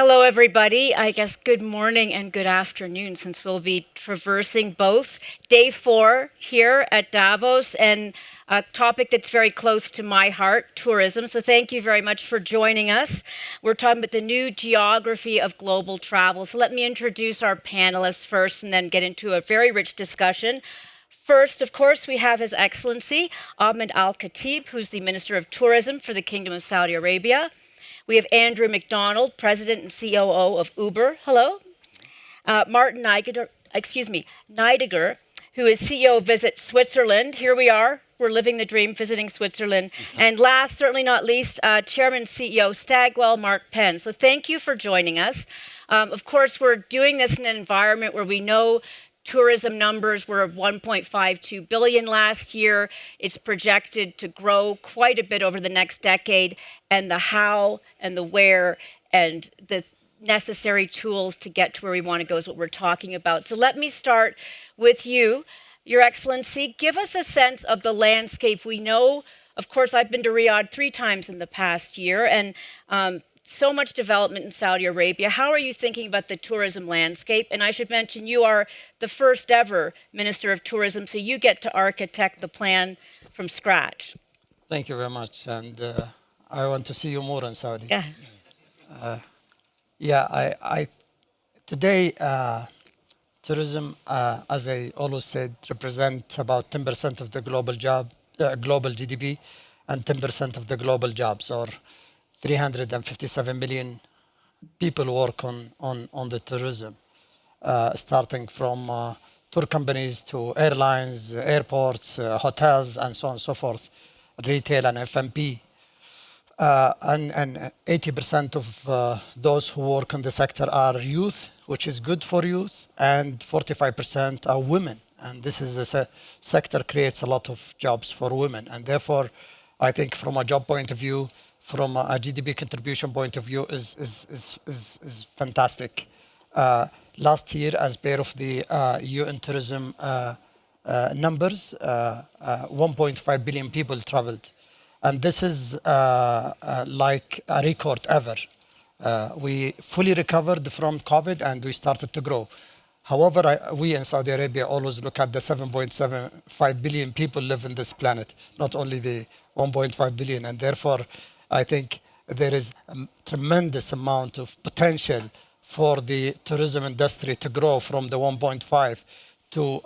Hello, everybody. I guess good morning and good afternoon, since we'll be traversing both day 4 here at Davos and a topic that's very close to my heart, tourism. So thank you very much for joining us. We're talking about the new geography of global travel. So let me introduce our panelists first and then get into a very rich discussion. First, of course, we have His Excellency Ahmed Al Khatib, who's the Minister of Tourism for the Kingdom of Saudi Arabia. We have Andrew McDonald, President and COO of Uber. Hello. Martin Neidiger, who is CEO of Visit Switzerland. Here we are. We're living the dream, visiting Switzerland. And last, certainly not least, Chairman and CEO Stagwell, Mark Penn. So thank you for joining us. Of course, we're doing this in an environment where we know tourism numbers were 1.52 billion last year. It's projected to grow quite a bit over the next decade, and the how and the where and the necessary tools to get to where we want to go is what we're talking about. So let me start with you, Your Excellency. Give us a sense of the landscape. We know, of course, I've been to Riyadh 3 times in the past year, and so much development in Saudi Arabia. How are you thinking about the tourism landscape? And I should mention you are the first ever Minister of Tourism, so you get to architect the plan from scratch. Thank you very much. And I want to see you more in Saudi. Today, tourism, as I always said, represents about 10% of the global GDP and 10% of the global jobs, or 357 million people work on the tourism, starting from tour companies to airlines, airports, hotels, and so on and so forth, retail and F&B. And 80% of those who work in the sector are youth, which is good for youth, and 45% are women. And this is a sector creates a lot of jobs for women. And therefore, I think from a job point of view, from a GDP contribution point of view, is fantastic. Last year, as part of the UN tourism numbers, 1.5 billion people traveled. And this is like a record ever. We fully recovered from COVID and we started to grow. However, we in Saudi Arabia always look at the 7.75 billion people live in this planet, not only the 1.5 billion. And therefore, I think there is a tremendous amount of potential for the tourism industry to grow from the 1.5 to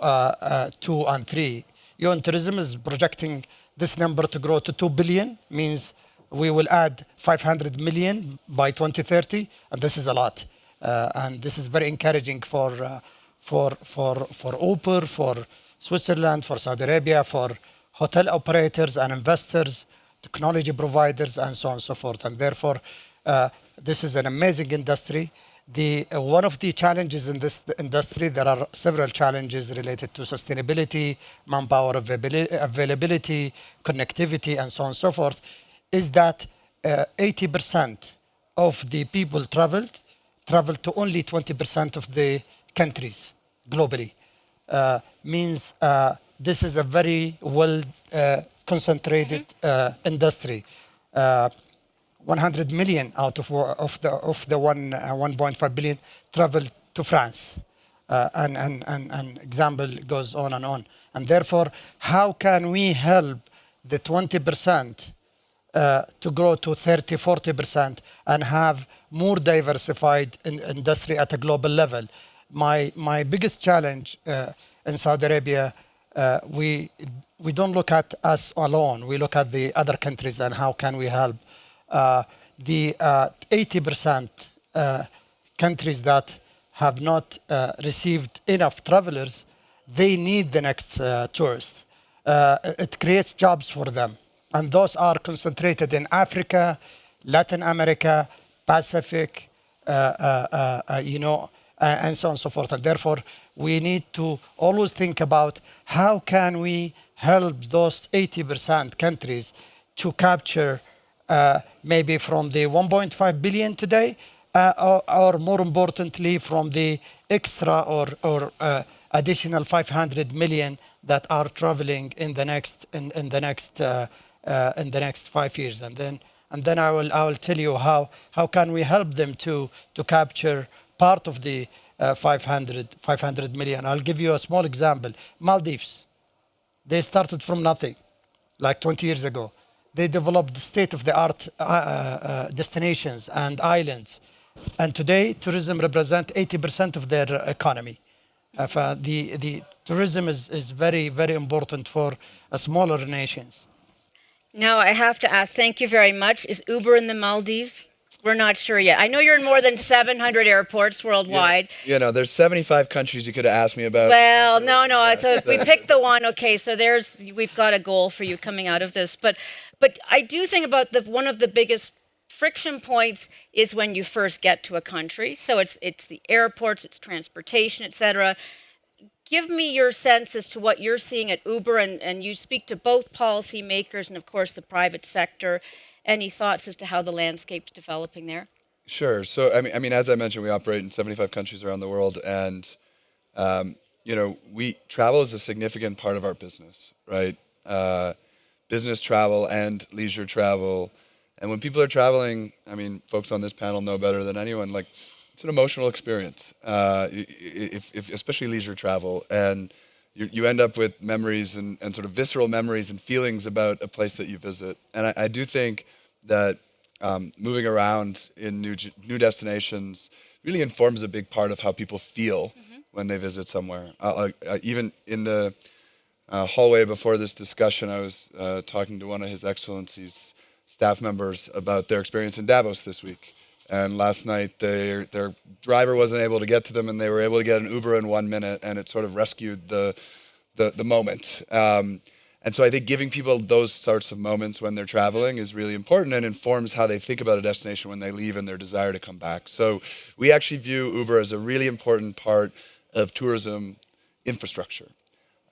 2 and 3. UN Tourism is projecting this number to grow to 2 billion, means we will add 500 million by 2030, and this is a lot. And this is very encouraging for Uber, for Switzerland, for Saudi Arabia, for hotel operators and investors, technology providers, and so on and so forth. And therefore, this is an amazing industry. One of the challenges in this industry, there are several challenges related to sustainability, manpower availability, connectivity, and so on and so forth, is that 80% of the people traveled to only 20% of the countries globally. Means this is a very well concentrated industry. 100 million out of the 1.5 billion traveled to France. And example goes on and on. And therefore, how can we help the 20% to grow to 30, 40% and have more diversified industry at a global level? My biggest challenge in Saudi Arabia, we don't look at us alone. We look at the other countries and how can we help. The 80% countries that have not received enough travelers, they need the next tourists. It creates jobs for them. And those are concentrated in Africa, Latin America, Pacific, and so on and so forth. And therefore, we need to always think about how can we help those 80% countries to capture maybe from the 1.5 billion today, or more importantly, from the extra or additional 500 million that are traveling in the next 5 years. And then and then I will tell you how can we help them to capture part of the 500 million. I'll give you a small example. Maldives, they started from nothing, like 20 years ago. They developed state-of-the-art destinations and islands, and today tourism represents 80% of their economy. The tourism is very, very important for smaller nations. Now, I have to ask, thank you very much. Is Uber in the Maldives? We're not sure yet. I know you're in more than 700 airports worldwide. You know, there's 75 countries you could have asked me about. Well, no. So we picked the one. Okay, so we've got a goal for you coming out of this. But I do think about one of the biggest friction points is when you first get to a country. So it's the airports, it's transportation, etc. Give me your sense as to what you're seeing at Uber, and you speak to both policymakers and, of course, the private sector. Any thoughts as to how the landscape's developing there? Sure. So, I mean, as I mentioned, we operate in 75 countries around the world, and travel is a significant part of our business, right? Business travel and leisure travel, and when people are traveling, I mean, folks on this panel know better than anyone, like, it's an emotional experience, if especially leisure travel, and you end up with memories and sort of visceral memories and feelings about a place that you visit. And I do think that moving around in new destinations really informs a big part of how people feel when they visit somewhere. Even in the hallway before this discussion, I was talking to one of His Excellency's staff members about their experience in Davos this week. And last night, their driver wasn't able to get to them, and they were able to get an Uber in 1 minute, and it sort of rescued the moment. And so I think giving people those sorts of moments when they're traveling is really important and informs how they think about a destination when they leave and their desire to come back. So we actually view Uber as a really important part of tourism infrastructure.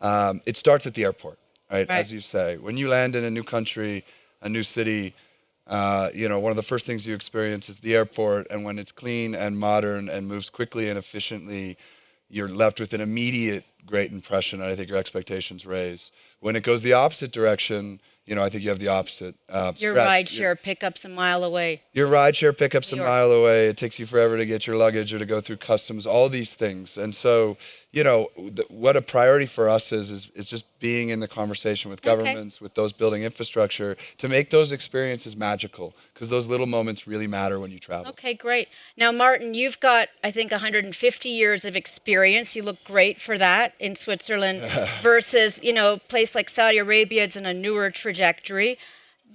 It starts at the airport, right? As you say. When you land in a new country, a new city, one of the first things you experience is the airport, and when it's clean and modern and moves quickly and efficiently, you're left with an immediate great impression, and I think your expectations raise. When it goes the opposite direction, I think you have the opposite Your stress. rideshare pickup's a mile away. Your rideshare pickup's a mile away. It takes you forever to get your luggage or to go through customs, all these things. And so, what a priority for us is just being in the conversation with governments, with those building infrastructure, to make those experiences magical, because those little moments really matter when you travel. Okay, great. Now, Martin, you've got, I think, 150 years of experience. You look great for that in Switzerland versus, a place like Saudi Arabia. It's in a newer trajectory.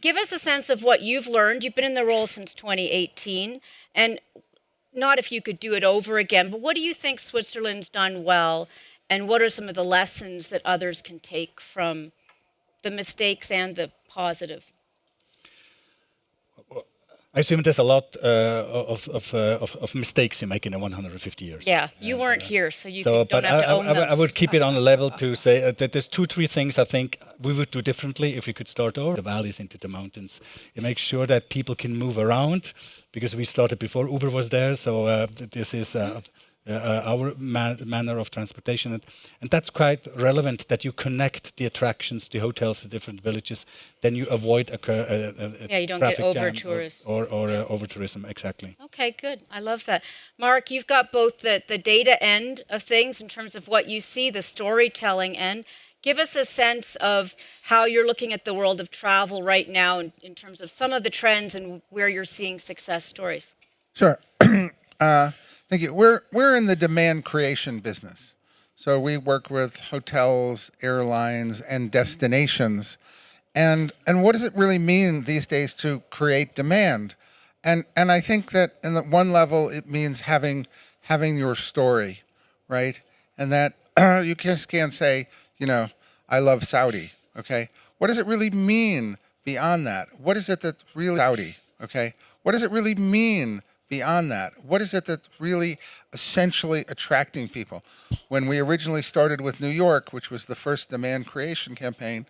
Give us a sense of what you've learned. You've been in the role since 2018, and not if you could do it over again, but what do you think Switzerland's done well, and what are some of the lessons that others can take from the mistakes and the positive? I assume there's a lot of mistakes you make in 150 years. Yeah, you weren't here, so you don't have to own them. I would keep it on a level to say that there's 2-3 things I think we would do differently if we could start over. The valleys into the mountains. You make sure that people can move around, because we started before Uber was there, so this is our manner of transportation. And that's quite relevant, that you connect the attractions, the hotels, the different villages, then you avoid you don't get over-tourist. Or over-tourism, exactly. Okay, good. I love that. Mark, you've got both the data end of things in terms of what you see, the storytelling end. Give us a sense of how you're looking at the world of travel right now in terms of some of the trends and where you're seeing success stories. Sure. Thank you. We're in the demand creation business. So we work with hotels, airlines, and destinations. And what does it really mean these days to create demand? And I think that in the one level it means having your story, right? And that you just can't say, I love Saudi, okay? What does it really mean beyond that? What is it that's really Saudi, okay? What does it really mean beyond that? What is it that's really essentially attracting people? When we originally started with New York, which was the first demand creation campaign,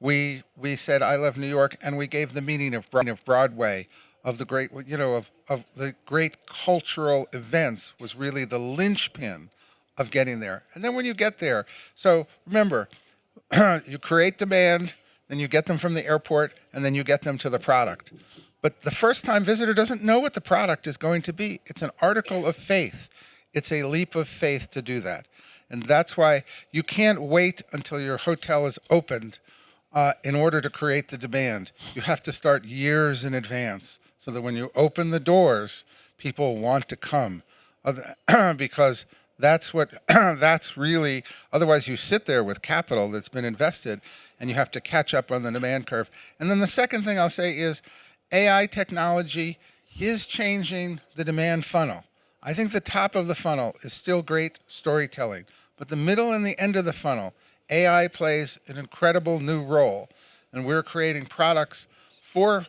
we said, I love New York, and we gave the meaning of Broadway, of the great, of the great cultural events was really the linchpin of getting there. And then when you get there, so remember, you create demand, then you get them from the airport, and then you get them to the product. But the first-time visitor doesn't know what the product is going to be. It's an article of faith. It's a leap of faith to do that. And that's why you can't wait until your hotel is opened in order to create the demand. You have to start years in advance so that when you open the doors, people want to come. Because that's what, that's really, otherwise you sit there with capital that's been invested and you have to catch up on the demand curve. And then the second thing I'll say is AI technology is changing the demand funnel. I think the top of the funnel is still great storytelling, but the middle and the end of the funnel, AI plays an incredible new role. And we're creating products for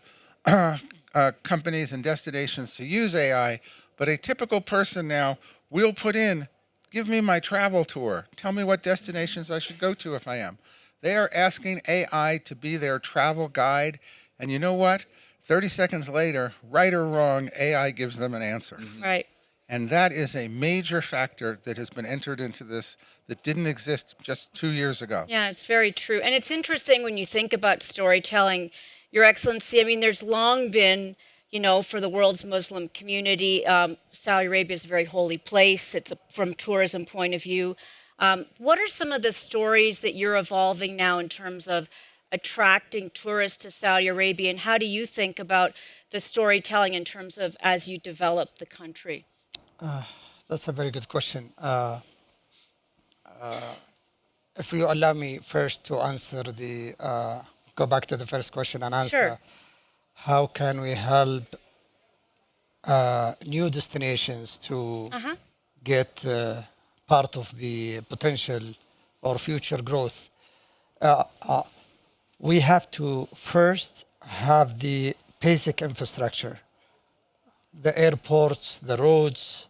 companies and destinations to use AI, but a typical person now will put in, give me my travel tour. Tell me what destinations I should go to if I am. They are asking AI to be their travel guide. And you know what? 30 seconds later, right or wrong, AI gives them an answer. Right. And that is a major factor that has been entered into this that didn't exist just 2 years ago. Yeah, it's very true. And it's interesting when you think about storytelling, Your Excellency. I mean, there's long been, you know, for the world's Muslim community, Saudi Arabia is a very holy place. It's from tourism point of view. What are some of the stories that you're evolving now in terms of attracting tourists to Saudi Arabia? And how do you think about the storytelling in terms of as you develop the country? That's a very good question. If you allow me first to answer go back to the first question and answer, Sure. How can we help new destinations to get part of the potential or future growth? We have to first have the basic infrastructure, the airports, the roads,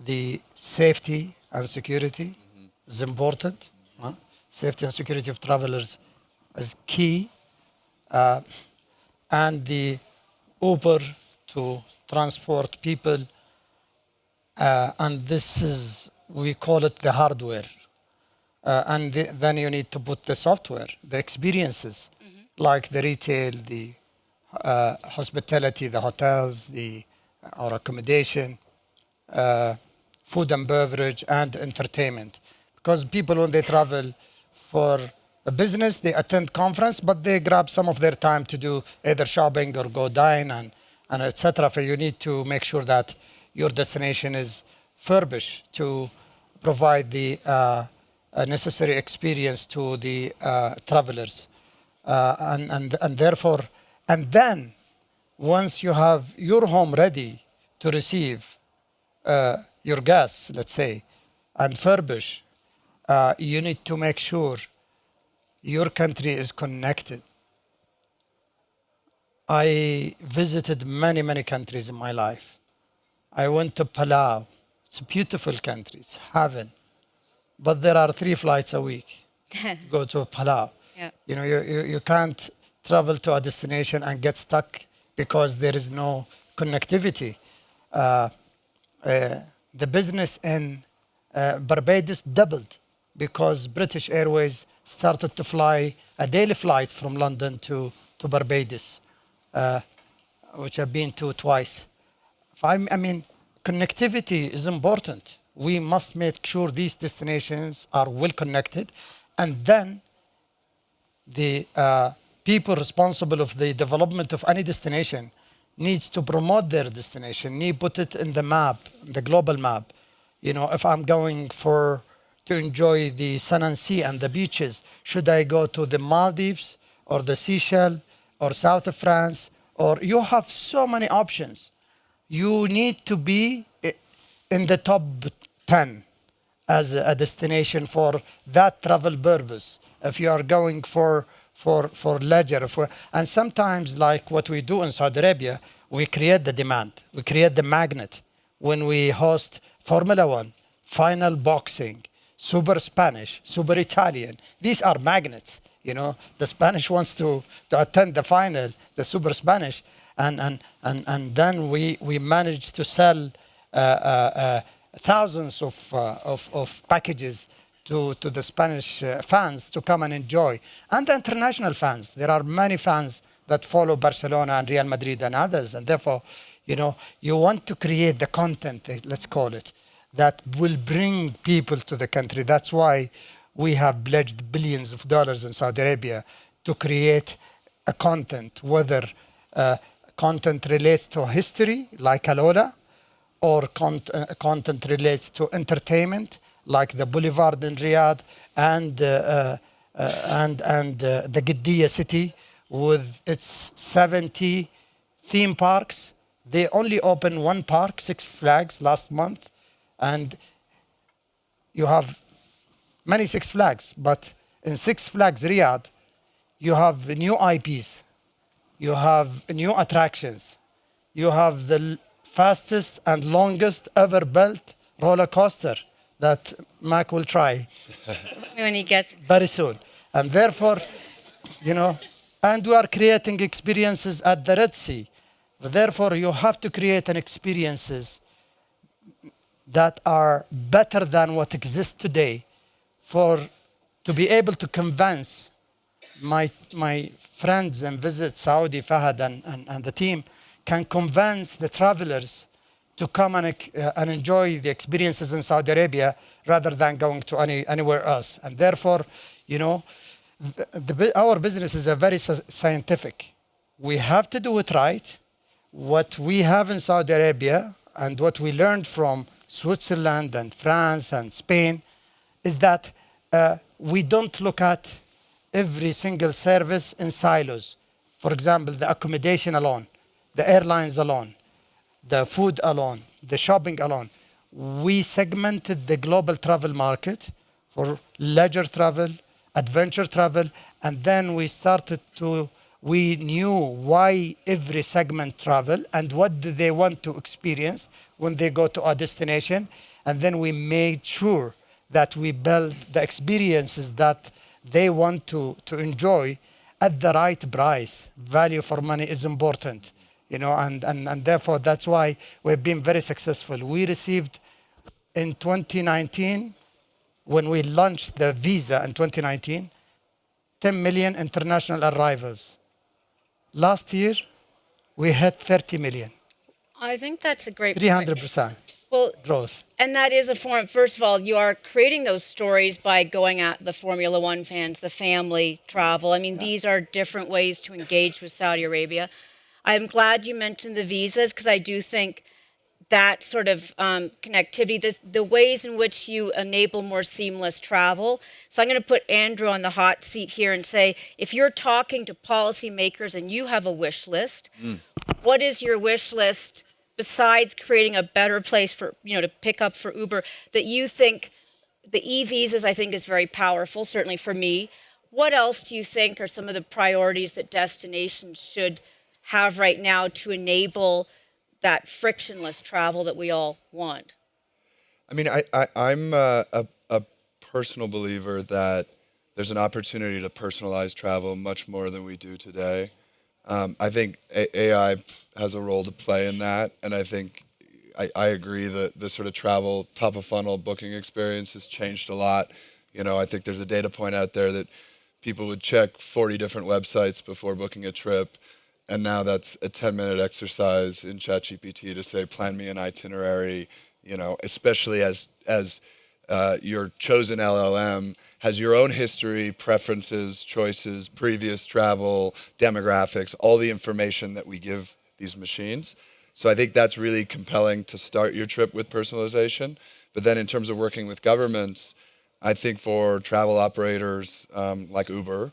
the safety and security is important. Safety and security of travelers is key. And the Uber to transport people. And this is, we call it the hardware. Then you need to put the software, the experiences, like the retail, the hospitality, the hotels, our accommodation, food and beverage, and entertainment. Because people, when they travel for a business, they attend conference, but they grab some of their time to do either shopping or go dine and etc. So you need to make sure that your destination is furbished to provide the necessary experience to the travelers. And therefore, and then once you have your home ready to receive your guests, let's say, and furbish, you need to make sure your country is connected. I visited many, many countries in my life. I went to Palau. It's a beautiful country. It's heaven. But there are 3 flights a week to go to Palau. Yeah. You know, you can't travel to a destination and get stuck because there is no connectivity. The business in Barbados doubled because British Airways started to fly a daily flight from London to Barbados, which I've been to twice. I mean, connectivity is important. We must make sure these destinations are well connected, and then the people responsible of the development of any destination needs to promote their destination, need put it in the map, the global map. You know, if I'm going to enjoy the sun and sea and the beaches, should I go to the Maldives or the Seychelles or south of France? Or you have so many options. You need to be in the top 10 as a destination for that travel purpose. If you are going for leisure, and sometimes like what we do in Saudi Arabia, we create the demand, we create the magnet. When we host Formula One, final boxing, Super Spanish, Super Italian, these are magnets. You know, the Spanish wants to attend the final, the Super Spanish, and then we managed to sell thousands of packages to the Spanish fans to come and enjoy, and the international fans. There are many fans that follow Barcelona and Real Madrid and others. And therefore, you want to create the content, let's call it, that will bring people to the country. That's why we have pledged billions of dollars in Saudi Arabia to create a content, whether content relates to history, like Alola, or content relates to entertainment, like the Boulevard in Riyadh and the Qiddiya city with its 70 theme parks. They only opened one park, Six Flags, last month, and you have many Six Flags, but in Six Flags Riyadh, you have new IPs, you have new attractions, you have the fastest and longest ever built roller coaster that Mac will try When he gets very soon. And therefore, and we are creating experiences at the Red Sea. Therefore, you have to create an experiences that are better than what exists today to be able to convince my friends and visit Saudi, Fahad and the team can convince the travelers to come and enjoy the experiences in Saudi Arabia rather than going to anywhere else. And therefore, our business is a very scientific. We have to do it right. What we have in Saudi Arabia and what we learned from Switzerland and France and Spain is that we don't look at every single service in silos. For example, the accommodation alone, the airlines alone, the food alone, the shopping alone. We segmented the global travel market for leisure travel, adventure travel, and then we knew why every segment travel and what do they want to experience when they go to a destination. And then we made sure that we build the experiences that they want to enjoy at the right price. Value for money is important, and therefore that's why we've been very successful. We received in 2019, when we launched the visa in 2019, 10 million international arrivals. Last year, we hit 30 million, I think that's a great point. 300% Well, growth. and that is a form, first of all, you are creating those stories by going at the Formula One fans, the family travel. I mean, these are different ways to engage with Saudi Arabia. I'm glad you mentioned the visas because I do think that sort of connectivity, the ways in which you enable more seamless travel. So I'm going to put Andrew on the hot seat here and say, if you're talking to policymakers and you have a wish list, what is your wish list besides creating a better place for, to pick up for Uber that you think the e-visas, I think, is very powerful, certainly for me. What else do you think are some of the priorities that destinations should have right now to enable that frictionless travel that we all want? I mean, I'm a personal believer that there's an opportunity to personalize travel much more than we do today. I think AI has a role to play in that, and I think I agree that the sort of travel top of funnel booking experience has changed a lot. I think there's a data point out there that people would check 40 different websites before booking a trip. And now that's a 10-minute exercise in ChatGPT to say, plan me an itinerary, especially as your chosen LLM has your own history, preferences, choices, previous travel, demographics, all the information that we give these machines. So I think that's really compelling to start your trip with personalization. But then in terms of working with governments, I think for travel operators like Uber,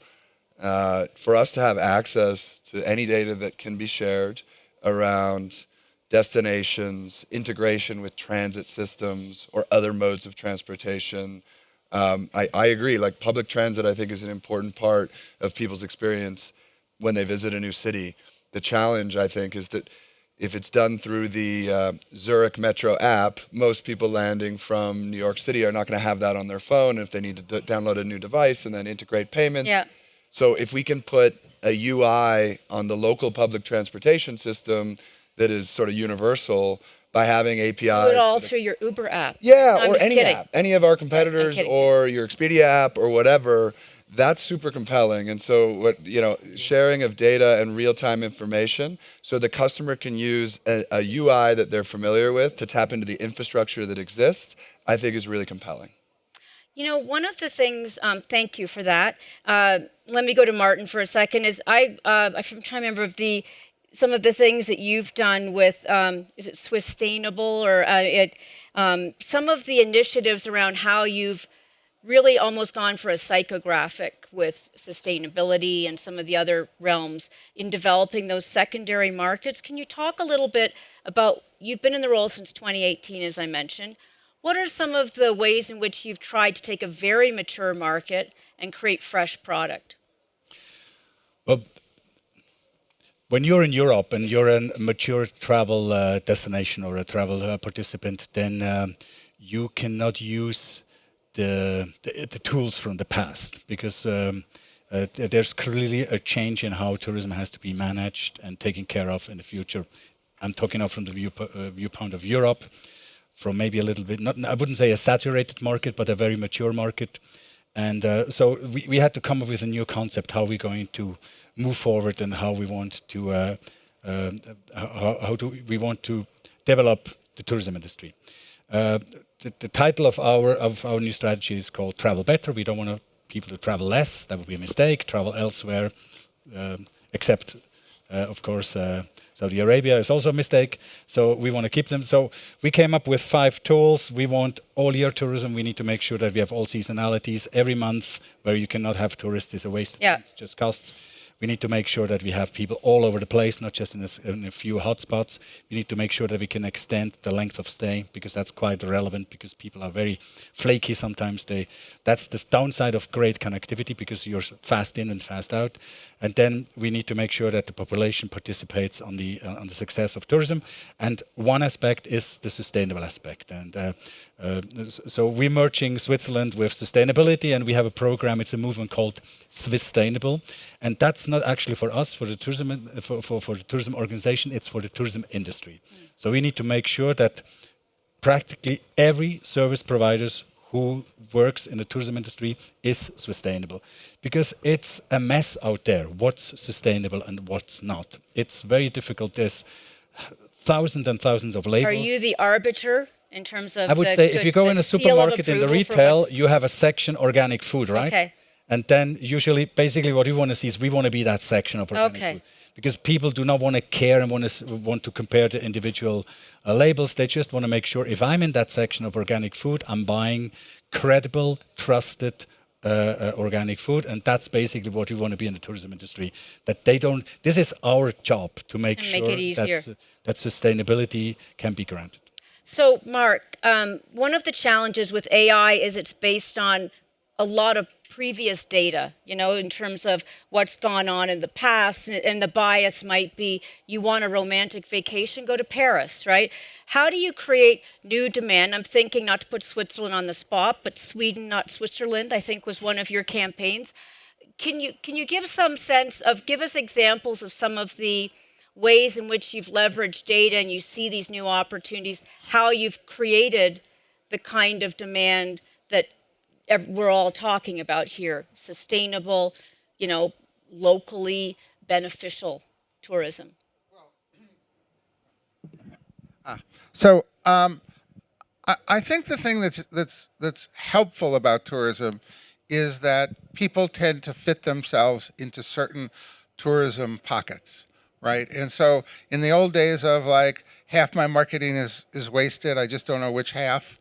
for us to have access to any data that can be shared around destinations, integration with transit systems or other modes of transportation. I agree, like public transit I think is an important part of people's experience when they visit a new city. The challenge I think is that if it's done through the Zurich Metro app, most people landing from New York City are not going to have that on their phone if they need to download a new device and then integrate payments. Yeah. So if we can put a UI on the local public transportation system that is sort of universal by having APIs. Do it all through your Uber app. Yeah, No, I'm or just any kidding. app, any of our competitors kidding. or your Expedia app or whatever, that's super compelling. And so what, sharing of data and real-time information so the customer can use a UI that they're familiar with to tap into the infrastructure that exists, I think is really compelling. One of the things, thank you for that. Let me go to Martin for a second. I'm trying to remember of some of the things that you've done with, is it Swisstainable or some of the initiatives around how you've really almost gone for a psychographic with sustainability and some of the other realms in developing those secondary markets. Can you talk a little bit about, you've been in the role since 2018, as I mentioned. What are some of the ways in which you've tried to take a very mature market and create fresh product? Well, when you're in Europe and you're a mature travel destination or a travel participant, then you cannot use the tools from the past, because there's clearly a change in how tourism has to be managed and taken care of in the future. I'm talking now from the viewpoint of Europe, from maybe a little bit, I wouldn't say a saturated market, but a very mature market. And so we had to come up with a new concept, how we're going to move forward and how we want to we want to develop the tourism industry. The title of our new strategy is called Travel Better. We don't want people to travel less. That would be a mistake. Travel elsewhere, except of course Saudi Arabia is also a mistake. So we want to keep them. So we came up with 5 tools. We want all year tourism. We need to make sure that we have all seasonalities. Every month where you cannot have tourists is a waste. Yeah. It just costs. We need to make sure that we have people all over the place, not just in a few hotspots. We need to make sure that we can extend the length of stay, because that's quite relevant, because people are very flaky sometimes. That's the downside of great connectivity, because you're fast in and fast out. And then we need to make sure that the population participates on the success of tourism. And one aspect is the sustainable aspect. And so we're merging Switzerland with sustainability, and we have a program. It's a movement called Swisstainable, and that's not actually for us, for the tourism for the tourism organization. It's for the tourism industry. So we need to make sure that practically every service providers who works in the tourism industry is sustainable, because it's a mess out there. What's sustainable and what's not? It's very difficult. There's thousands and thousands of labels. Are you the arbiter in terms of I would say if you go in a supermarket in the retail, you have a section organic food, right? Okay. And then usually, basically what we want to see is we want to be that section of organic food. Because people do not want to care and want to compare the individual labels. They just want to make sure if I'm in that section of organic food, I'm buying credible, trusted organic food. And that's basically what we want to be in the tourism industry. That they don't, this is our job to make sure that sustainability can be granted. So, Mark, one of the challenges with AI is it's based on a lot of previous data, in terms of what's gone on in the past, and the bias might be you want a romantic vacation, go to Paris, right? How do you create new demand? I'm thinking, not to put Switzerland on the spot, but Sweden, not Switzerland, I think was one of your campaigns. Can you give some sense of, give us examples of some of the ways in which you've leveraged data and you see these new opportunities, how you've created the kind of demand that we're all talking about here, sustainable, locally beneficial tourism? So I think the thing that's helpful about tourism is that people tend to fit themselves into certain tourism pockets, right? And so in the old days of like half my marketing is wasted, I just don't know which half.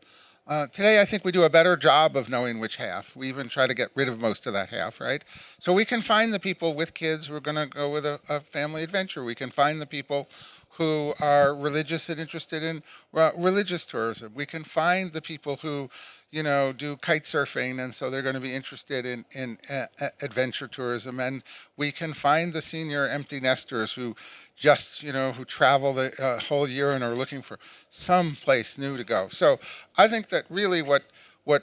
Today, I think we do a better job of knowing which half. We even try to get rid of most of that half, right? So we can find the people with kids who are going to go with a family adventure. We can find the people who are religious and interested in religious tourism. We can find the people who, do kite surfing, and so they're going to be interested in adventure tourism. And we can find the senior empty nesters who just, who travel the whole year and are looking for some place new to go. So I think that really what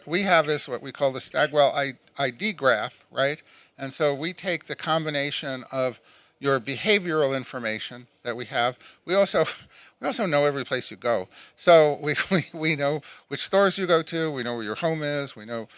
we have is what we call the Stagwell ID graph, right? And so we take the combination of your behavioral information that we have. We also know every place you go. So we know which stores you go to. We know where your home is. We know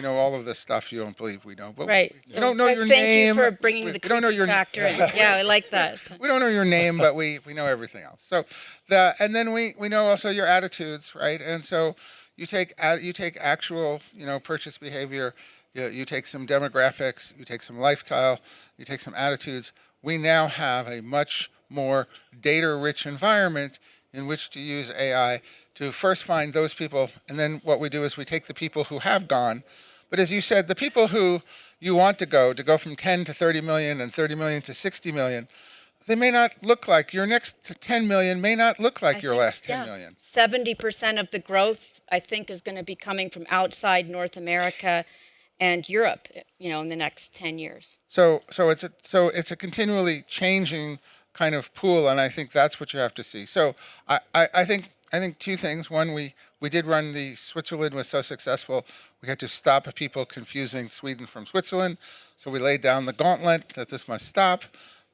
all of this stuff you don't believe we know. But Right. we don't know Well, your thank name. you for bringing the we don't know creepy your factor in. Yeah, I like that. we don't know your name, but we know everything else. So and then we know also your attitudes, right? And so you take actual purchase behavior, you take some demographics, you take some lifestyle, you take some attitudes. We now have a much more data-rich environment in which to use AI to first find those people, and then what we do is we take the people who have gone. But as you said, the people who you want to go from 10 to 30 million and 30 million to 60 million, they may not look like your next 10 million may not look like your last 10 million. 70% of the growth, I think, is going to be coming from outside North America and Europe, in the next 10 years. So it's a continually changing kind of pool, and I think that's what you have to see. So I think two things. One, we did run the Switzerland was so successful, we had to stop people confusing Sweden from Switzerland. So we laid down the gauntlet that this must stop,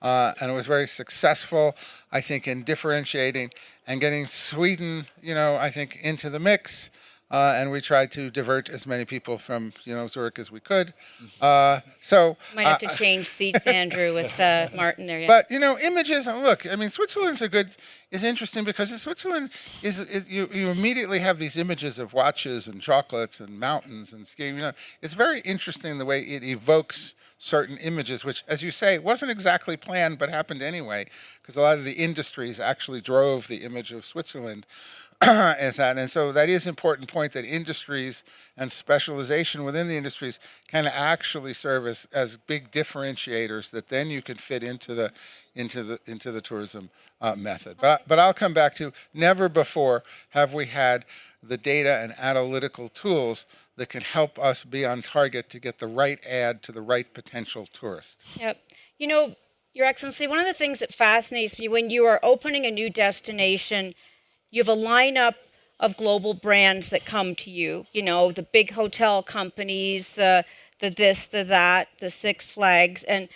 and it was very successful, I think, in differentiating and getting Sweden, I think, into the mix. And we tried to divert as many people from Zurich as we could. So Might have to change seats, Andrew, with Martin there. Yeah. But images. Look, I mean, Switzerland's is interesting because in Switzerland is you immediately have these images of watches and chocolates and mountains and skiing. It's very interesting the way it evokes certain images, which, as you say, wasn't exactly planned but happened anyway, because a lot of the industries actually drove the image of Switzerland. And so that is an important point, that industries and specialization within the industries can actually serve as big differentiators that then you can fit into the tourism method. But I'll come back to, never before have we had the data and analytical tools that can help us be on target to get the right ad to the right potential tourist. Yep. Your Excellency, one of the things that fascinates me when you are opening a new destination, you have a lineup of global brands that come to you, the big hotel companies, the this, the that, the Six Flags. And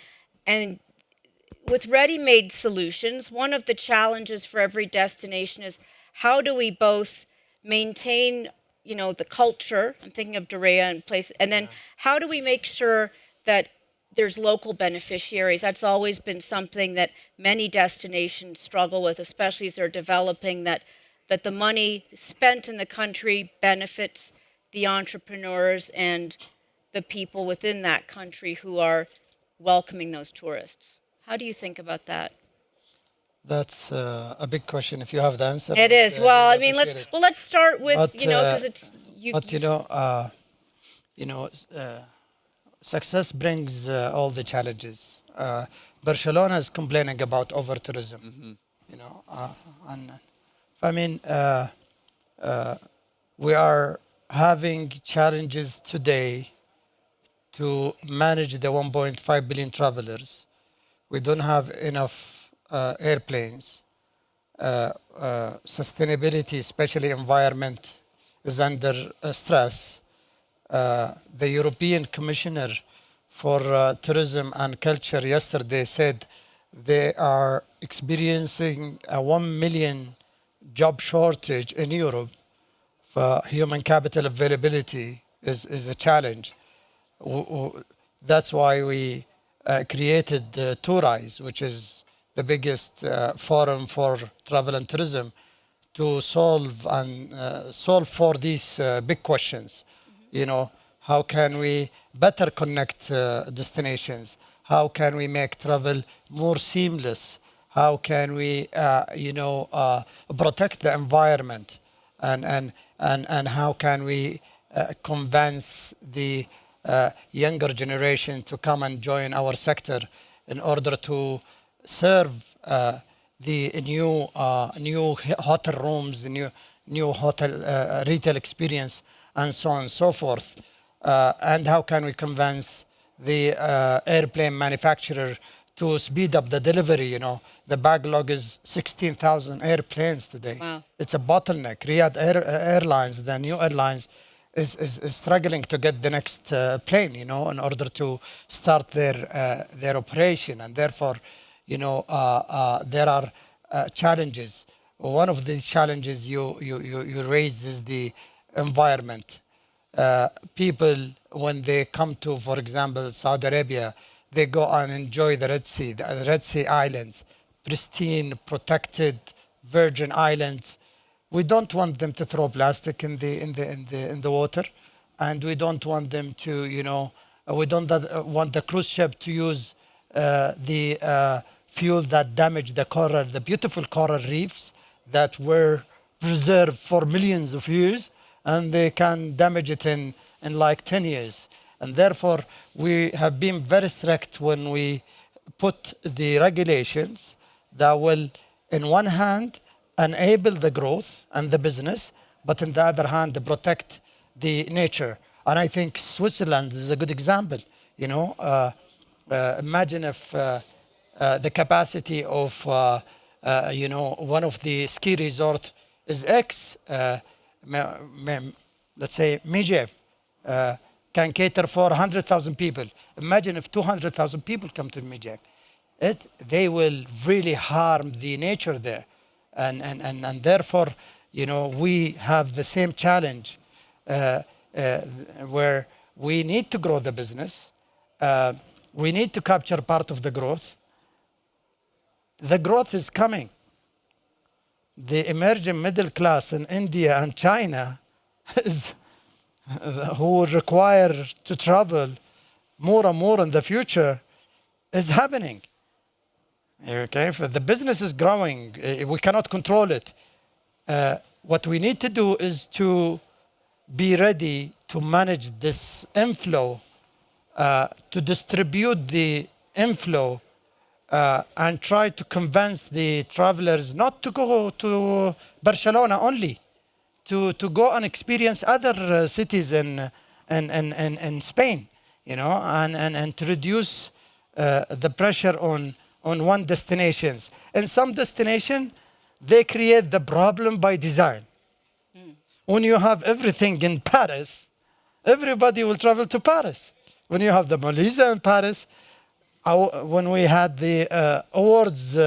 with ready-made solutions, one of the challenges for every destination is how do we both maintain, the culture, I'm thinking of Dorea and place, and then how do we make sure that there's local beneficiaries? That's always been something that many destinations struggle with, especially as they're developing, that the money spent in the country benefits the entrepreneurs and the people within that country who are welcoming those tourists. How do you think about that? That's a big question. If you have the answer, It is. Well, I mean, appreciate it. let's start with, But, because it's you. But success brings all the challenges. Barcelona is complaining about over tourism. We are having challenges today to manage the 1.5 billion travelers. We don't have enough airplanes. Sustainability, especially environment, is under stress. The European Commissioner for Tourism and Culture yesterday said they are experiencing a 1 million job shortage in Europe. Human capital availability is a challenge. That's why we created Tourize, which is the biggest forum for travel and tourism, to solve for these big questions. How can we better connect destinations? How can we make travel more seamless? How can we, protect the environment? And how can we convince the younger generation to come and join our sector in order to serve the new hotel rooms, the new hotel retail experience, and so on and so forth. And how can we convince the airplane manufacturer to speed up the delivery? The backlog is 16,000 airplanes today. Wow. It's a bottleneck. Riyadh Airlines, the new airlines, is struggling to get the next plane, in order to start their operation. And therefore, there are challenges. One of the challenges you raise is the environment. People, when they come to, for example, Saudi Arabia, they go and enjoy the Red Sea islands, pristine, protected, virgin islands. We don't want them to throw plastic in the water, and we don't want them to, we don't want the cruise ship to use the fuel that damage the beautiful coral reefs that were preserved for millions of years, and they can damage it in like 10 years. And therefore, we have been very strict when we put the regulations that will, in one hand, enable the growth and the business, but on the other hand, protect the nature. And I think Switzerland is a good example. Imagine if the capacity of one of the ski resort is X, let's say Megève, can cater for 100,000 people. Imagine if 200,000 people come to Megève. They will really harm the nature there. And therefore, we have the same challenge where we need to grow the business. We need to capture part of the growth. The growth is coming. The emerging middle class in India and China who require to travel more and more in the future is happening. Okay, if the business is growing, we cannot control it. What we need to do is to be ready to manage this inflow, to distribute the inflow, and try to convince the travelers not to go to Barcelona only, to go and experience other cities in Spain, and to reduce the pressure on one destinations. In some destination, they create the problem by design. When you have everything in Paris, everybody will travel to Paris. When you have the Mona Lisa in Paris, when we had the awards,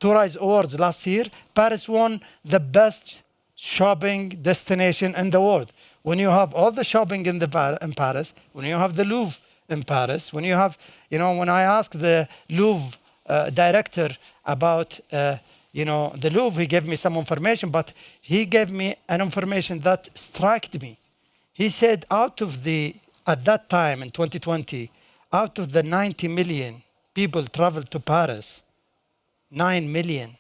Tourist Awards last year, Paris won the best shopping destination in the world. When you have all the shopping in Paris, when you have the Louvre in Paris, when you have, when I asked the Louvre director about, the Louvre, he gave me some information, but he gave me an information that struck me. He said at that time in 2020, out of the 90 million people traveled to Paris, 9 million,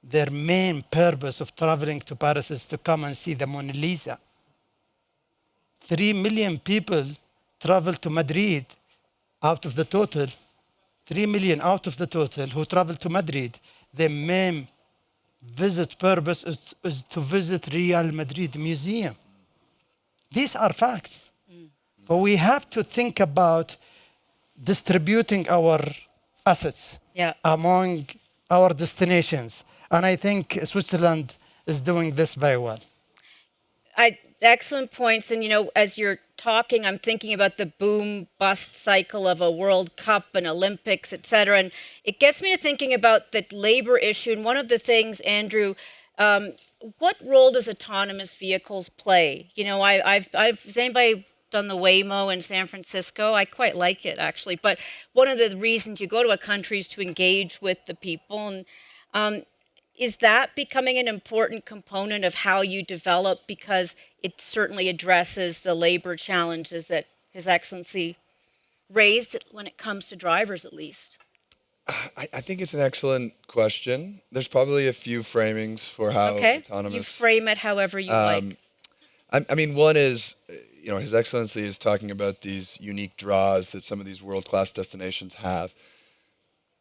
their main purpose of traveling to Paris is to come and see the Mona Lisa. 3 million people traveled to Madrid out of the total, 3 million out of the total who traveled to Madrid. Their main visit purpose is to visit Real Madrid Museum. These are facts. But we have to think about distributing our assets among our destinations. And I think Switzerland is doing this very well. Excellent points. And, as you're talking, I'm thinking about the boom-bust cycle of a World Cup and Olympics, et cetera. And it gets me to thinking about the labor issue. And one of the things, Andrew, what role does autonomous vehicles play? Has anybody done the Waymo in San Francisco? I quite like it, actually. But one of the reasons you go to a country is to engage with the people. And is that becoming an important component of how you develop? Because it certainly addresses the labor challenges that His Excellency raised when it comes to drivers, at least. I think it's an excellent question. There's probably a few framings for how autonomous... You frame it however you like. I mean, one is, His Excellency is talking about these unique draws that some of these world-class destinations have.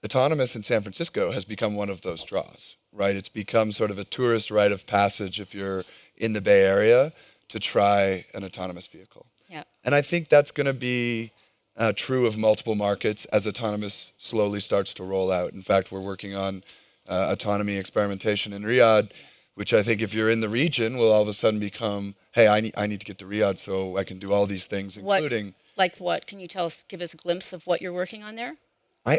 Autonomous in San Francisco has become one of those draws, right? It's become sort of a tourist rite of passage if you're in the Bay Area to try an autonomous vehicle. Yeah. And I think that's going to be true of multiple markets as autonomous slowly starts to roll out. In fact, we're working on autonomy experimentation in Riyadh, which I think if you're in the region will all of a sudden become, hey, I need to get to Riyadh so I can do all these things, including... Like what? Can you give us a glimpse of what you're working on there?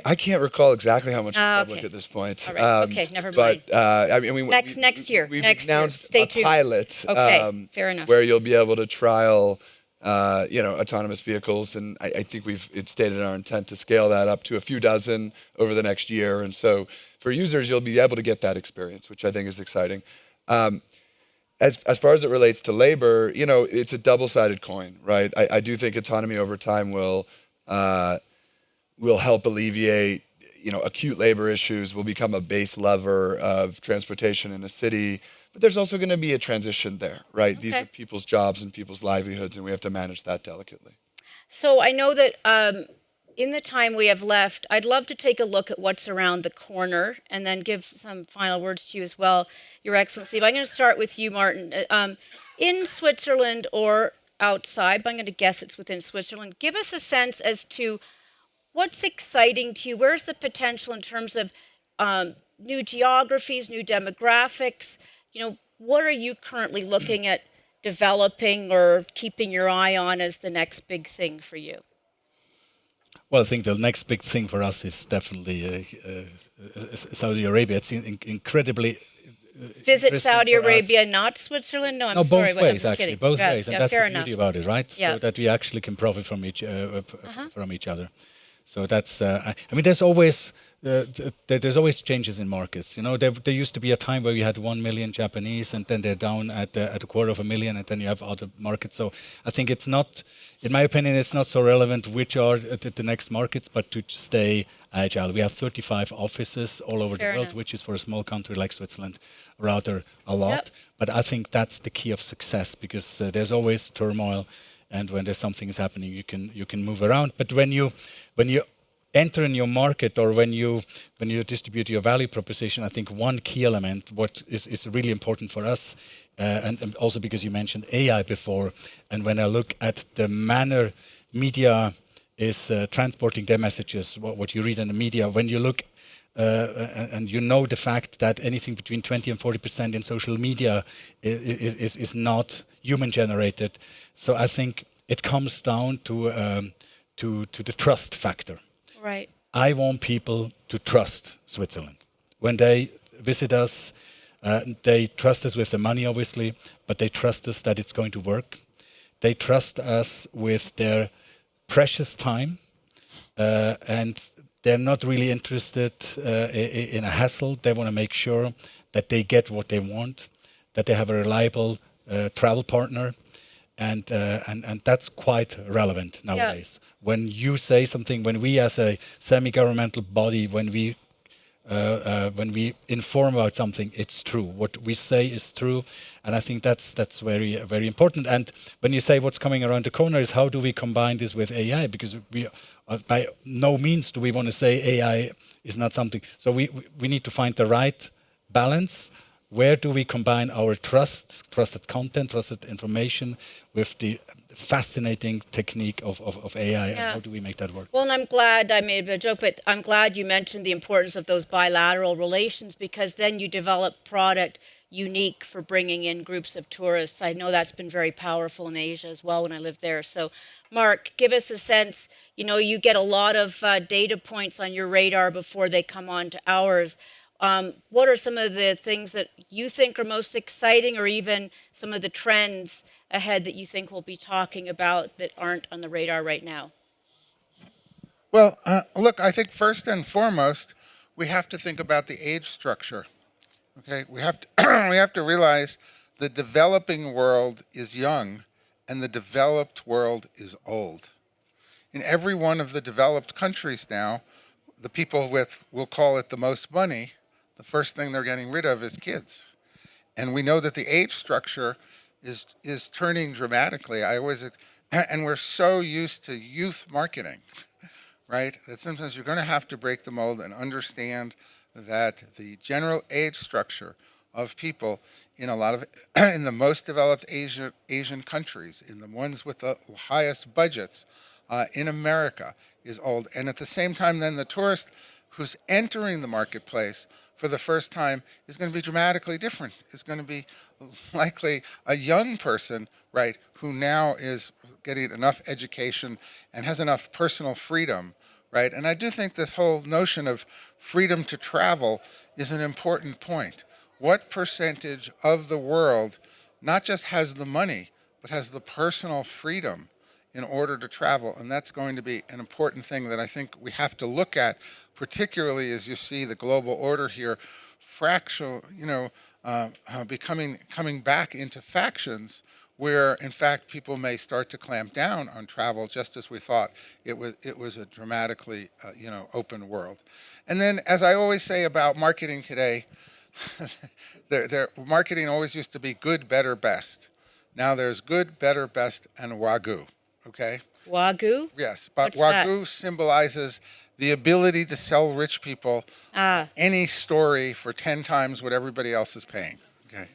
I can't recall exactly how much is Ah, public okay. at this point. All right. Okay, never mind. But I mean, Next year. We've Next year. announced Stay a tuned. pilot. Okay, fair enough. Where you'll be able to trial, autonomous vehicles, and I think it's stated our intent to scale that up to a few dozen over the next year. And so, for users, you'll be able to get that experience, which I think is exciting. As far as it relates to labor, it's a double-sided coin, right? I do think autonomy over time will help alleviate, acute labor issues, will become a base lever of transportation in a city. But there's also going to be a transition there, right? These Okay. are people's jobs and people's livelihoods, and we have to manage that delicately. So I know that in the time we have left, I'd love to take a look at what's around the corner and then give some final words to you as well, Your Excellency. But I'm going to start with you, Martin. In Switzerland or outside, but I'm going to guess it's within Switzerland, give us a sense as to what's exciting to you. Where's the potential in terms of new geographies, new demographics? What are you currently looking at developing or keeping your eye on as the next big thing for you? Well, I think the next big thing for us is definitely Saudi Arabia. It's incredibly Visit interesting Saudi for us. Arabia, not Switzerland? No, I'm No, sorry. both but I'm ways just actually, kidding. both Yeah, ways, and yeah, that's fair the enough. beauty about it, right? Yeah. So that we actually can profit from from each other. So that's. I mean, there's always changes in markets. There used to be a time where we had 1 million Japanese, and then they're down at a quarter of a million, and then you have other markets. So I think it's not, in my opinion, it's not so relevant which are the next markets, but to stay agile. We have 35 offices all over Fair the world, enough. which is for a small country like Switzerland rather a lot. Yep. But I think that's the key of success, because there's always turmoil, and when there's something is happening, you can move around. But when you enter in your market, or when you distribute your value proposition, I think one key element, what is really important for us, and also because you mentioned AI before, and when I look at the manner media is transporting their messages, what you read in the media, when you look and the fact that anything between 20 and 40% in social media is not human generated. So I think it comes down to the trust factor. Right. I want people to trust Switzerland. When they visit us, they trust us with the money, obviously, but they trust us that it's going to work. They trust us with their precious time, and they're not really interested in a hassle. They want to make sure that they get what they want, that they have a reliable travel partner, and that's quite relevant nowadays. When you say something, when we as a semi-governmental body, when we inform about something, it's true. What we say is true, and I think that's very very important. And when you say what's coming around the corner is how do we combine this with AI? Because we by no means do we want to say AI is not something. So we need to find the right balance. Where do we combine our trusted content, trusted information with the fascinating technique of AI, and how do we make that work? Well, and I'm glad, I made a joke, but I'm glad you mentioned the importance of those bilateral relations, because then you develop product unique for bringing in groups of tourists. I know that's been very powerful in Asia as well when I lived there. So, Mark, give us a sense, you get a lot of data points on your radar before they come on to ours. What are some of the things that you think are most exciting, or even some of the trends ahead that you think we'll be talking about that aren't on the radar right now? Well, look, I think first and foremost, we have to think about the age structure. Okay, we have to we have to realize the developing world is young, and the developed world is old. In every one of the developed countries now, the people with, we'll call it the most money, the first thing they're getting rid of is kids. And we know that the age structure is turning dramatically. And we're so used to youth marketing, right? That sometimes you're going to have to break the mold and understand that the general age structure of people in a lot of, in the most developed Asian countries, in the ones with the highest budgets in America, is old. And at the same time, then the tourist who's entering the marketplace for the first time is going to be dramatically different. It's going to be likely a young person, right, who now is getting enough education and has enough personal freedom, right? And I do think this whole notion of freedom to travel is an important point. What percentage of the world not just has the money, but has the personal freedom in order to travel? And that's going to be an important thing that I think we have to look at, particularly as you see the global order here, fractional, coming back into factions where, in fact, people may start to clamp down on travel, just as we thought it was a dramatically, open world. And then, as I always say about marketing today, marketing always used to be good, better, best. Now there's good, better, best, and Wagyu. Okay. Wagyu? Yes, but What's that? Wagyu symbolizes the ability to sell rich people any story for 10 times what everybody else is paying. Okay.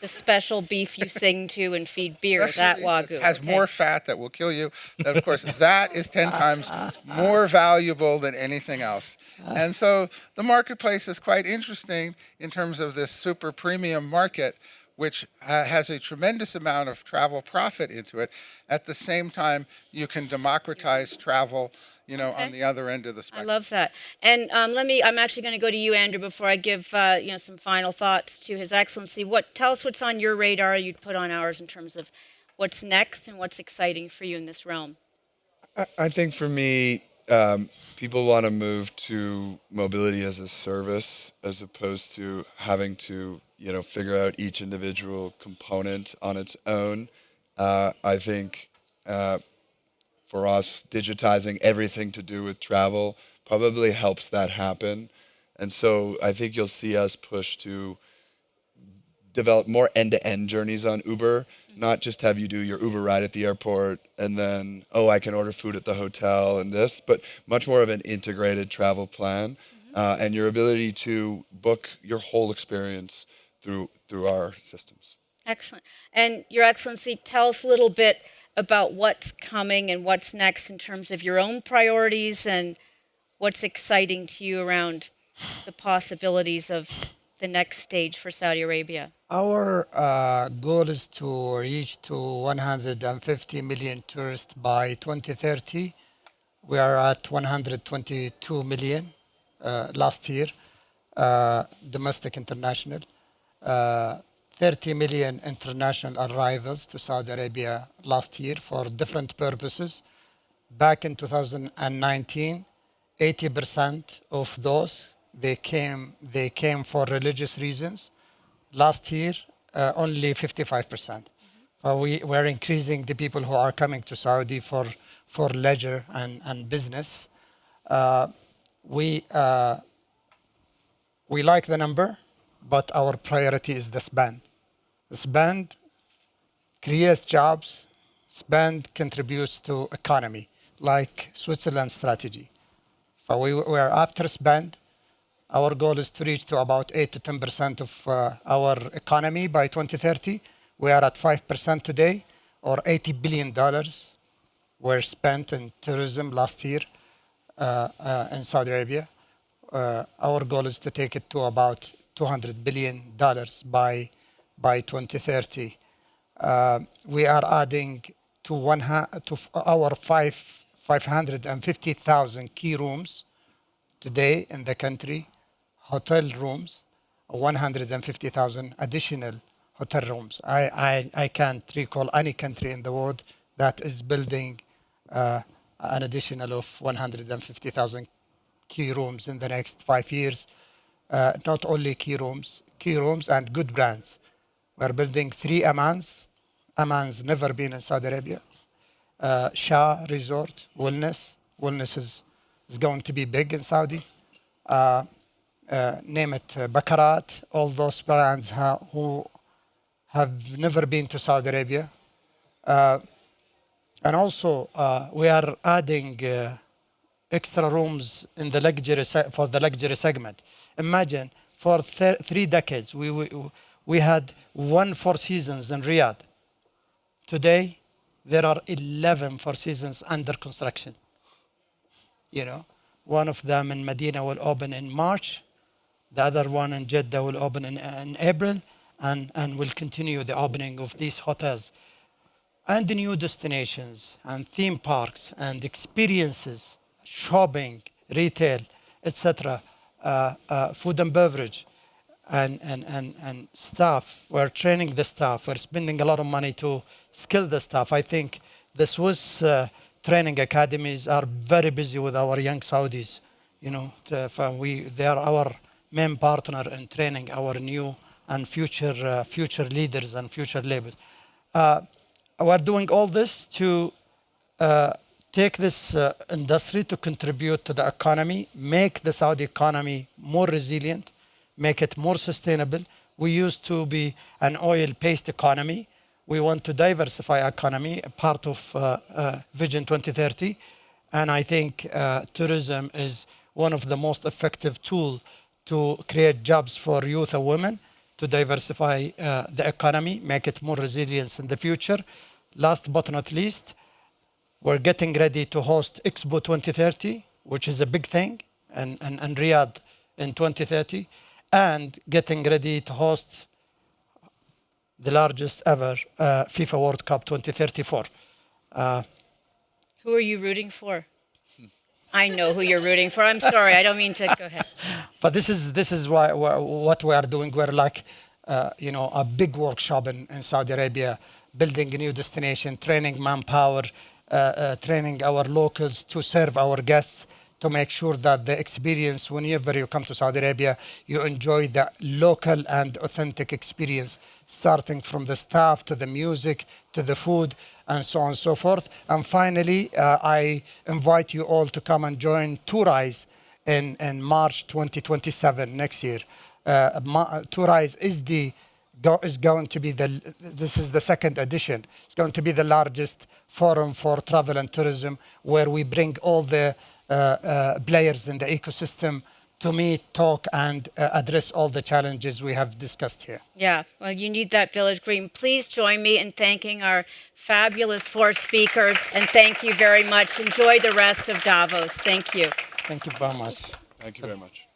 The special beef you sing to and feed beer, that Wagyu. It has okay. more fat that will kill you. That, of course, that is 10 times more valuable than anything else. And so the marketplace is quite interesting in terms of this super premium market, which has a tremendous amount of travel profit into it. At the same time, you can democratize travel, on the other end of the I spectrum. love that. And I'm actually going to go to you, Andrew, before I give, some final thoughts to His Excellency. Tell us what's on your radar you'd put on ours in terms of what's next and what's exciting for you in this realm. I think for me, people want to move to mobility as a service as opposed to having to, figure out each individual component on its own. I think for us, digitizing everything to do with travel probably helps that happen. And so I think you'll see us push to develop more end-to-end journeys on Uber, not just have you do your Uber ride at the airport and then, I can order food at the hotel and this, but much more of an integrated travel plan and your ability to book your whole experience through our systems. Excellent. And Your Excellency, tell us a little bit about what's coming and what's next in terms of your own priorities and what's exciting to you around the possibilities of the next stage for Saudi Arabia. Our goal is to reach to 150 million tourists by 2030. We are at 122 million last year, domestic, international. 30 million international arrivals to Saudi Arabia last year for different purposes. Back in 2019, 80% of those they came for religious reasons. Last year, only 55%. We're increasing the people who are coming to Saudi for leisure and business. We like the number, but our priority is the spend. The spend creates jobs. Spend contributes to economy, like Switzerland's strategy. We are after spend. Our goal is to reach to about 8 to 10% of our economy by 2030. We are at 5% today, or $80 billion were spent in tourism last year in Saudi Arabia. Our goal is to take it to about $200 billion by 2030. We are adding to our 550,000 key rooms today in the country, hotel rooms, 150,000 additional hotel rooms. I can't recall any country in the world that is building an additional of 150,000 key rooms in the next 5 years. Not only key rooms and good brands. We're building 3 Amans. Aman's never been in Saudi Arabia. Shah Resort, Wellness. Wellness is going to be big in Saudi. Name it, Bakarat, all those brands who have never been to Saudi Arabia. And also, we are adding extra rooms in the luxury for the luxury segment. Imagine, for 3 decades, we had 1 Four Seasons in Riyadh. Today, there are 11 Four Seasons under construction. One of them in Medina will open in March. The other one in Jeddah will open in April, and will continue the opening of these hotels. And the new destinations and theme parks and experiences shopping, retail, etc., food and beverage, and staff. We're training the staff. We're spending a lot of money to skill the staff. I think the Swiss training academies are very busy with our young Saudis. You know, they are our main partner in training our new and future leaders and future labels. We're doing all this to take this industry to contribute to the economy, make the Saudi economy more resilient, make it more sustainable. We used to be an oil-based economy. We want to diversify economy, a part of Vision 2030. And I think tourism is one of the most effective tools to create jobs for youth and women, to diversify the economy, make it more resilient in the future. Last but not least, we're getting ready to host Expo 2030, which is a big thing, and Riyadh in 2030, and getting ready to host the largest ever FIFA World Cup 2034. Who are you rooting for? I know who you're rooting for. I'm sorry, I don't mean to. Go ahead. But this is what we are doing. We're like, a big workshop in Saudi Arabia, building a new destination, training manpower, training our locals to serve our guests, to make sure that the experience, whenever you come to Saudi Arabia, you enjoy the local and authentic experience, starting from the staff to the music to the food and so on and so forth. And finally, I invite you all to come and join Tourize in March 2027 next year. Tourize is going to be this is the second edition. It's going to be the largest forum for travel and tourism, where we bring all the players in the ecosystem to meet, talk, and address all the challenges we have discussed here. Yeah, well, you need that village green. Please join me in thanking our fabulous 4 speakers, and thank you very much. Enjoy the rest of Davos. Thank you. Thank you very much. Thank you very much.